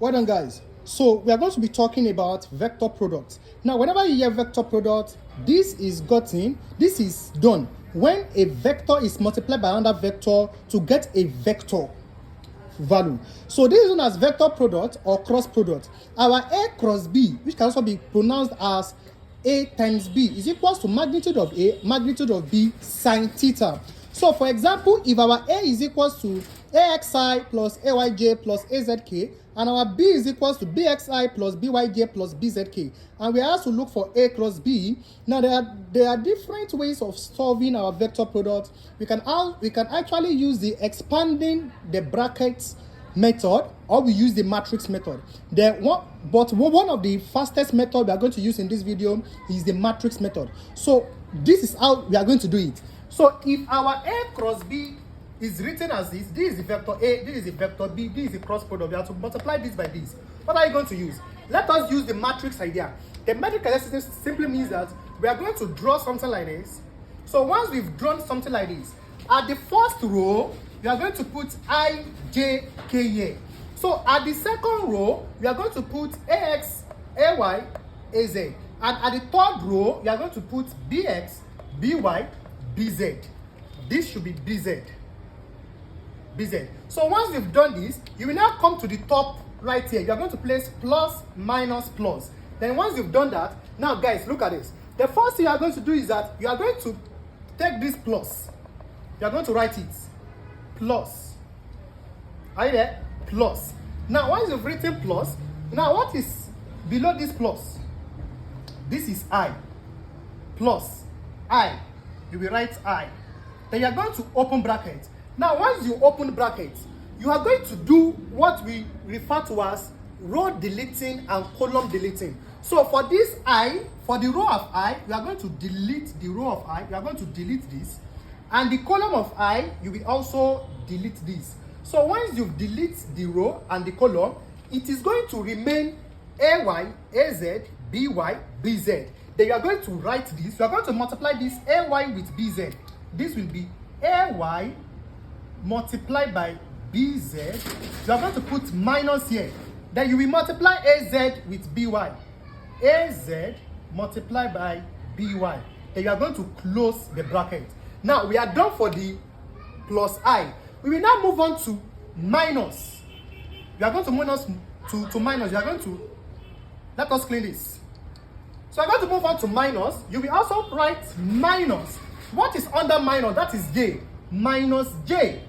Well done, guys. So we are going to be talking about vector products. Now, whenever you hear vector product, this is done when a vector is multiplied by another vector to get a vector value. So this is known as vector product or cross product. Our A cross B, which can also be pronounced as A times B, is equals to magnitude of A, magnitude of B, sine theta. So for example, if our A is equals to AXI plus AYJ plus AZK, and our B is equals to BXI plus BYJ plus BZK, and we are asked to look for A cross B. Now there are different ways of solving our vector product. We can actually use the expanding the brackets method, or we use the matrix method. One of the fastest method we are going to use in this video is the matrix method. So this is how we are going to do it. So if our A cross B is written as this is the vector A, this is the vector B, this is the cross product. We have to multiply this by this. What are you going to use? Let us use the matrix idea. The matrix idea simply means that we are going to draw something like this. So once we've drawn something like this, at the first row, we are going to put I, J, K here. So at the second row, we are going to put AX, AY, AZ. And at the third row, we are going to put BX, BY, BZ. This should be BZ. BZ. So once we've done this, you will now come to the top right here. You are going to place plus, minus, plus. Then once you've done that, now guys, look at this. The first thing you are going to do is that you are going to take this plus. You are going to write it. Plus. Are you there? Plus. Now once you've written plus, now what is below this plus? This is I. Plus. I. You will write I. Then you are going to open bracket. Now, once you open brackets, you are going to do what we refer to as row deleting and column deleting. So for this I, for the row of I, you are going to delete the row of I. You are going to delete this. And the column of I, you will also delete this. So once you delete the row and the column, it is going to remain AY, AZ, BY, BZ. Then you are going to write this. You are going to multiply this AY with BZ. This will be AY multiplied by BZ. You are going to put minus here. Then you will multiply AZ with BY. AZ multiplied by BY. Then you are going to close the bracket. Now we are done for the plus I. We will now move on to minus. You are going to minus to minus. You are going to, let us clean this. So I'm going to move on to minus. You will also write minus. What is under minus? That is J. Minus J.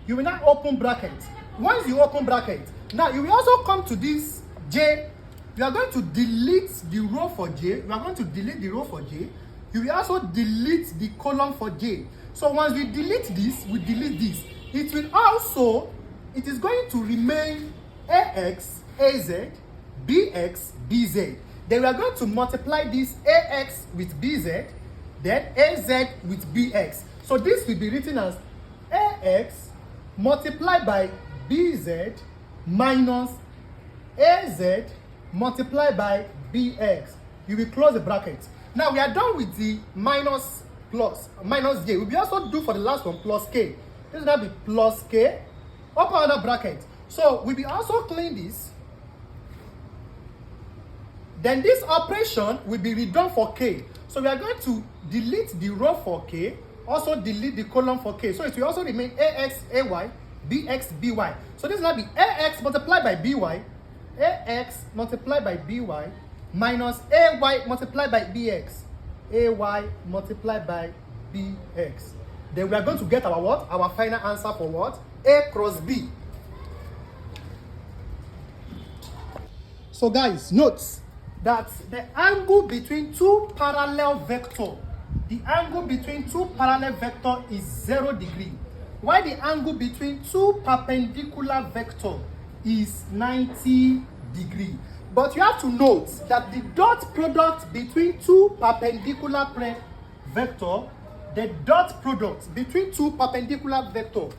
You will now open bracket. Once you open bracket, now you will also come to this J. You are going to delete the row for J. You are going to delete the row for J. You will also delete the column for J. So once we delete this, we delete this. It is going to remain AX, AZ, BX, BZ. Then we are going to multiply this AX with BZ, then AZ with BX. So this will be written as AX multiplied by BZ minus AZ multiplied by BX. You will close the bracket. Now we are done with the minus J. We will also do for the last one plus K. This will now be plus K. Open another bracket. So we will also clean this. Then this operation will be redone for K. So we are going to delete the row for K, also delete the column for K. So it will also remain AX, AY, BX, BY. So this will now be AX multiplied by BY, AX multiplied by BY, minus AY multiplied by BX, AY multiplied by BX. Then we are going to get our what? Our final answer for what? A cross B. So guys, note that the angle between two parallel vectors, the angle between two parallel vectors is 0 degree, while the angle between two perpendicular vectors is 90 degree. But you have to note that the dot product between two perpendicular vectors, the dot product between two perpendicular vectors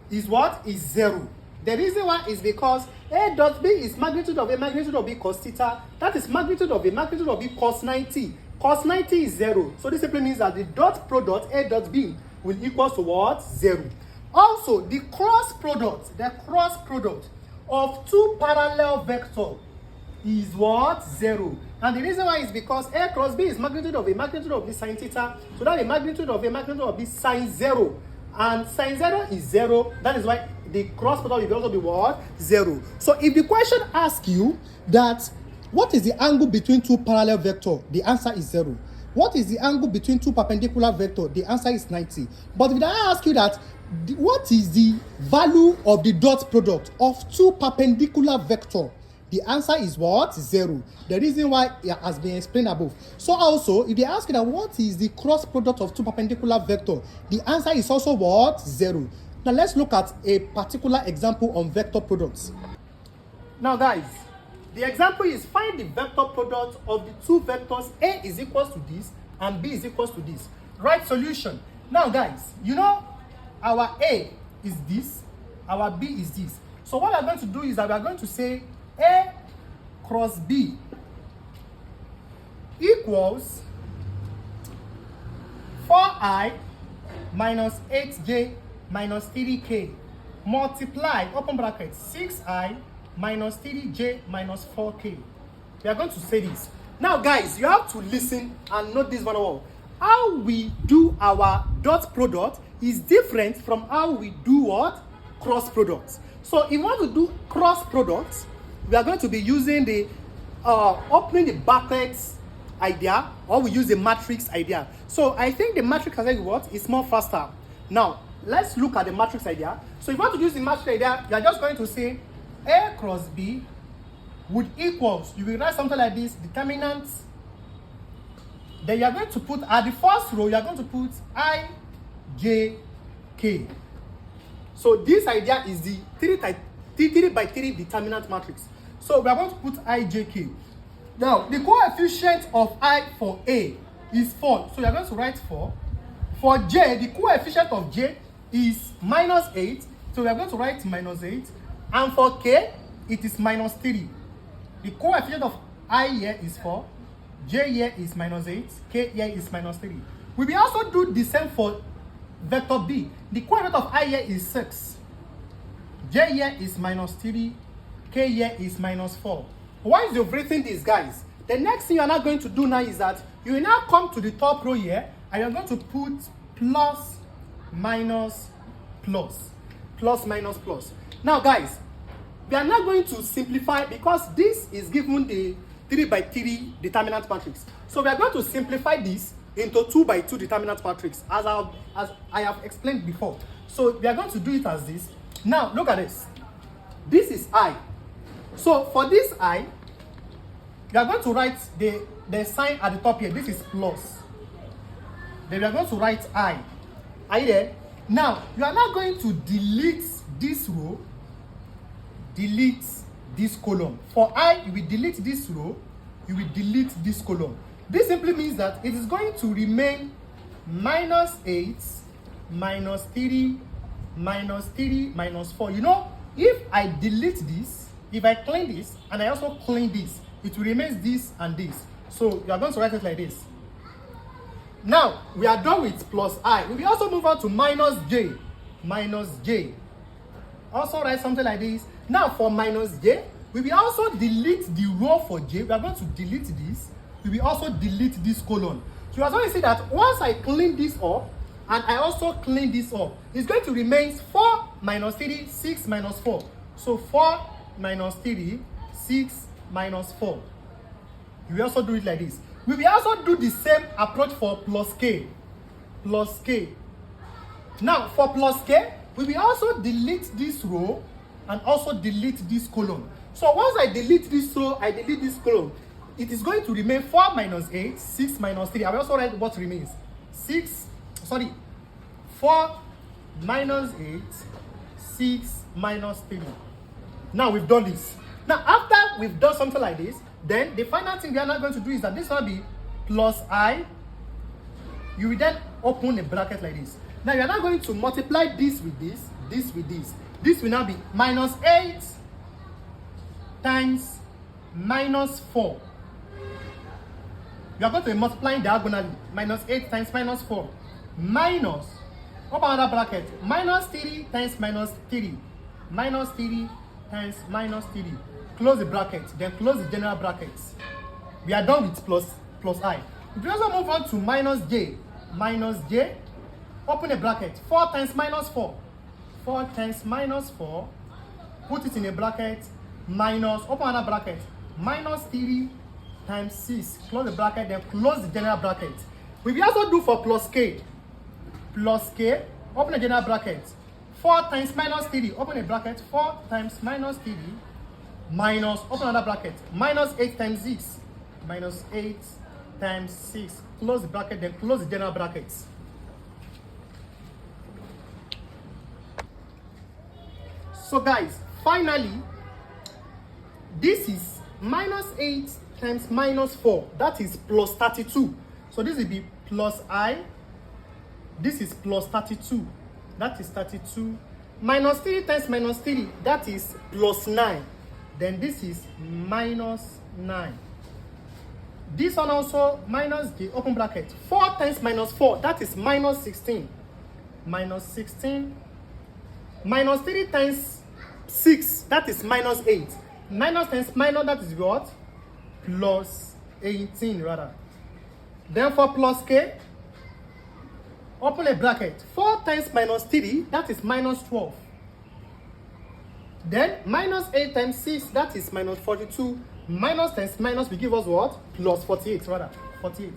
is what? Is 0. The reason why is because A dot B is magnitude of A, magnitude of B cos theta. That is magnitude of A, magnitude of B cos 90. Cos 90 is 0. So this simply means that the dot product A dot B will equal to what? 0. Also, the cross product of two parallel vector is what? 0. And the reason why is because A cross B is magnitude of B sine theta. So that the magnitude of B sine 0. And sine 0 is 0. That is why the cross product will also be what? 0. So if the question asks you that what is the angle between two parallel vector, the answer is 0. What is the angle between two perpendicular vector? The answer is 90. But if I ask you that what is the value of the dot product of two perpendicular vector, the answer is what? 0. The reason why it has been explained above. So also, if they ask you that what is the cross product of two perpendicular vector, the answer is also what? 0. Now let's look at a particular example on vector products. Now guys, the example is find the vector product of the two vectors A is equals to this and B is equals to this. Right solution. Now guys, you know our A is this, our B is this. So what we're going to do is that we're going to say A cross B equals 4I minus 8J minus 3K multiply, open bracket, 6I minus 3J minus 4K. We are going to say this. Now guys, you have to listen and note this very well. How we do our dot product is different from how we do what? Cross products. So if you want to do cross products, we are going to be using the opening the brackets idea, or we use the matrix idea. So I think the matrix idea what is more faster. Now let's look at the matrix idea. So if you want to use the matrix idea, you are just going to say A cross B would equals, you will write something like this, determinant. Then you are going to put at the first row, you are going to put I, J, K. So this idea is the 3 by 3 determinant matrix. So we are going to put I, J, K. Now the coefficient of I for A is 4. So you are going to write 4. For J, the coefficient of J is minus 8. So we are going to write minus 8. And for K, it is minus 3. The coefficient of I here is 4. J here is minus 8. K here is minus 3. We will also do the same for vector B. The coefficient of I here is 6. J here is minus 3. K here is minus 4. Why is written this, guys? The next thing you are now going to do now is that you will now come to the top row here and you're going to put plus, minus, plus. Plus, minus, plus. Now, guys, we are not going to simplify because this is given the 3 by 3 determinant matrix. So we are going to simplify this into 2 by 2 determinant matrix as I have explained before. So we are going to do it as this. Now, look at this. This is I. So for this I, we are going to write the sign at the top here. This is plus. Then we are going to write I. Are you there? Now, you are not going to delete this row, delete this column. For I, you will delete this row, you will delete this column. This simply means that it is going to remain minus 8, minus 3, minus 3, minus 4. You know, if I delete this, if I clean this, and I also clean this, it will remain this and this. So you are going to write it like this. Now, we are done with plus I. We will also move on to minus J. Minus J. Also write something like this. Now, for minus J, we will also delete the row for J. We are going to delete this. We will also delete this column. So you are going to see that once I clean this up, and I also clean this up, it's going to remain 4 minus 3, 6 minus 4. So 4 minus 3, 6 minus 4. You will also do it like this. We will also do the same approach for plus K. Plus K. Now, for plus K, we will also delete this row and also delete this column. So once I delete this row, I delete this column, it is going to remain 4 minus 8, 6 minus 3. I will also write what remains. 4 minus 8, 6 minus 3. Now we've done this. Now after we've done something like this, then the final thing we are not going to do is that this will be plus I. You will then open a bracket like this. Now you are not going to multiply this with this, this with this. This will now be minus 8 times minus 4. You are going to be multiplying diagonally. Minus 8 times minus 4. Minus, open another bracket. Minus 3 times minus 3. Minus 3 times minus 3. Close the bracket, then close the general brackets. We are done with plus I. If you also move on to minus j, open a bracket. 4 times minus 4. 4 times minus 4, put it in a bracket, minus, open another bracket, minus 3 times 6. Close the bracket, then close the general bracket. We will also do for plus k. Plus k, open a general bracket. 4 times minus 3, open a bracket. 4 times minus 3, minus, open another bracket. Minus 8 times 6. Minus 8 times 6. Close the bracket, then close the general brackets. So guys, finally, this is minus 8 times minus 4. That is plus 32. So this will be plus I. This is plus 32. That is 32. Minus 3 times minus 3. That is plus 9. Then this is minus 9. This one also minus the open bracket. 4 times minus 4. That is minus 16. Minus 16. Minus 3 times 6. That is minus 8. Minus times minus, that is what? Plus 18 rather. Then for plus k, open a bracket. 4 times minus 3, that is minus 12. Then minus 8 times 6, that is minus 42. Minus times minus will give us what? Plus 48 rather. 48.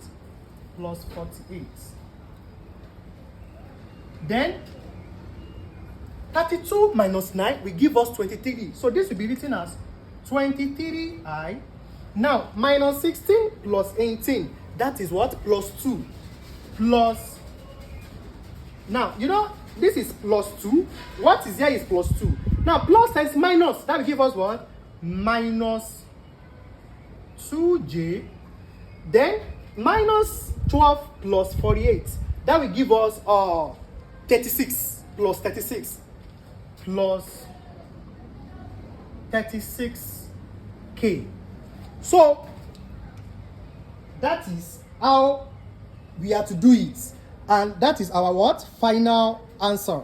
Plus 48. Then 32 minus 9 will give us 23. So this will be written as 23i. Now minus 16 plus 18. That is what? Plus 2. Plus. Now, you know, this is plus 2. What is here is plus 2. Now, plus times minus. That will give us what? Minus 2j. Then, minus 12 plus 48. That will give us 36. Plus 36. Plus 36k. So, that is how we are to do it. And that is our what? Final answer.